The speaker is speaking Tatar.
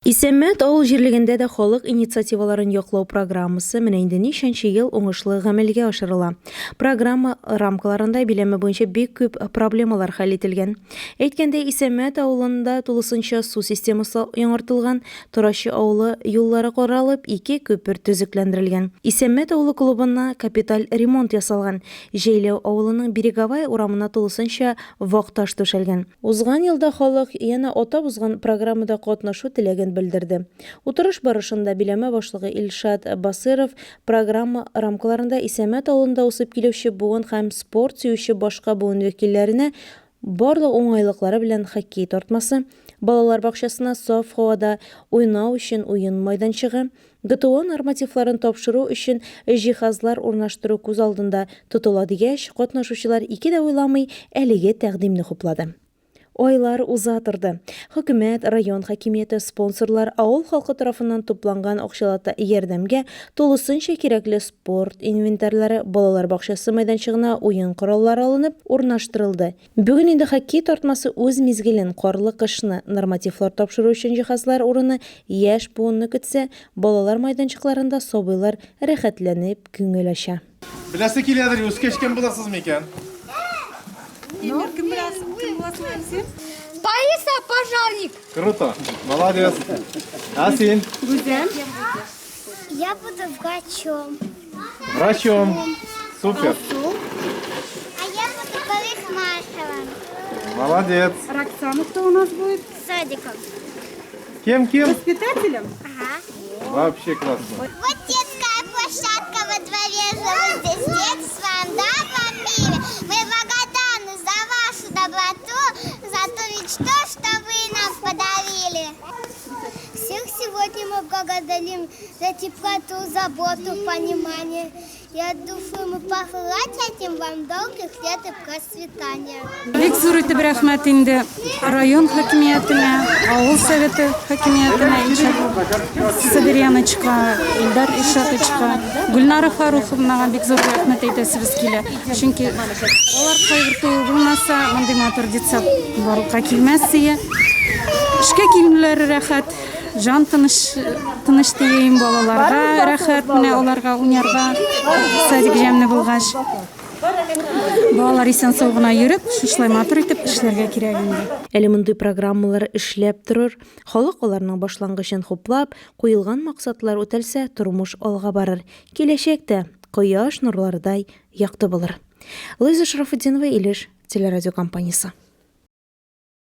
Исәммәт авыл җирлегендә дә халык инициативаларын яклау программасы менә инде ничәнче ел уңышлы гамәлгә ашырыла. Программа рамкаларында биләме буенча бик күп проблемалар хәл ителгән. Әйткәндә, Исәммәт авылында тулысынча су системасы яңартылган, Торачы авылы юллары каралып, 2 күпер төзекләндерелгән. Исәммәт авылы клубына капиталь ремонт ясалган. Җәйләү авылының Береговая урамына тулысынча вак-таш түшәлгән. Узган елда халык яна атап узган программада катнашу теләген белдерде. Утырыш барышында биләмә башлыгы Илшат Басыров программа рамкаларында Исәммәт авылында үсеп килүче буын һәм спорт сөюче башка буын вәкилләренә барлык уңайлыклары белән хоккей тартмасы, балалар бакчасына саф һавада уйнау өчен уен майданчыгы, ГТО нормативларын тапшыру өчен җиһазлар урнаштыру күз алдында тотыла дигәч, катнашучылар ике дә уйламый әлеге тәкъдимне хуплады. Айлар уза торды. Хөкүмәт, район хакимияте, спонсорлар авыл халкы тарафыннан тупланган акчалата ярдәмгә тулысынча кирәкле спорт инвентарьлары, балалар бакчасы майданчыгына уен кораллары алынып урнаштырылды. Бүген инде хоккей тартмасы үз мизгелен карлы кышны нормативлар тапшыру өчен җиһазлар урыны яшь буынны көтсә, балалар майданчыкларында сабыйлар рәхәтләнеп күңел ача. Беләсе киләдер, үскәчкән буласызмы икән? Таиса, пожарник. Круто, молодец. А син? Гузель. Я буду врачом. Врачом. Супер. А я буду парикмахером. Молодец. Роксана, кто у нас будет? Садиком. Кем? Воспитателем? Ага. Вообще классно. Вот детская площадка во дворе живут здесь дети с вами, да, фамилия? Мы благодарны за вашу доброту, за ту мечту, что вы нам подарили. Всех сегодня мы благодарим за теплоту, заботу, понимание. Я думаю, мы похватим вам долгих лет и процветания. Бик зур итеп рәхмәт инде район хакимиятенә, авыл советы хакимиятенә, Сабиряночка, Илдар Ишатовичка, Гульнара Фаруховнага бик зур рәхмәт әйтәсебез килә. Чөнки алар кайгырту булмаса, мондый матур детсад барлыкка килмәс иде. Эшкә килмәләре рәхәт. Жан тыныш тиейин балаларга, рәхәт менә аларга уйнарга, садик җәмле булгач. Балалар исән-сау гына йөреп, шушлай матур итеп эшләргә кирәк инде. Әле мондый программалар эшләп торыр, халык аларның башлангычын хуплап, куелган максатлар үтәлсә, тормыш алга барыр. Киләчәктә кояш нурларыдай якты булыр. Луиза Шарафутдинова, Илеш телерадиокомпаниясе.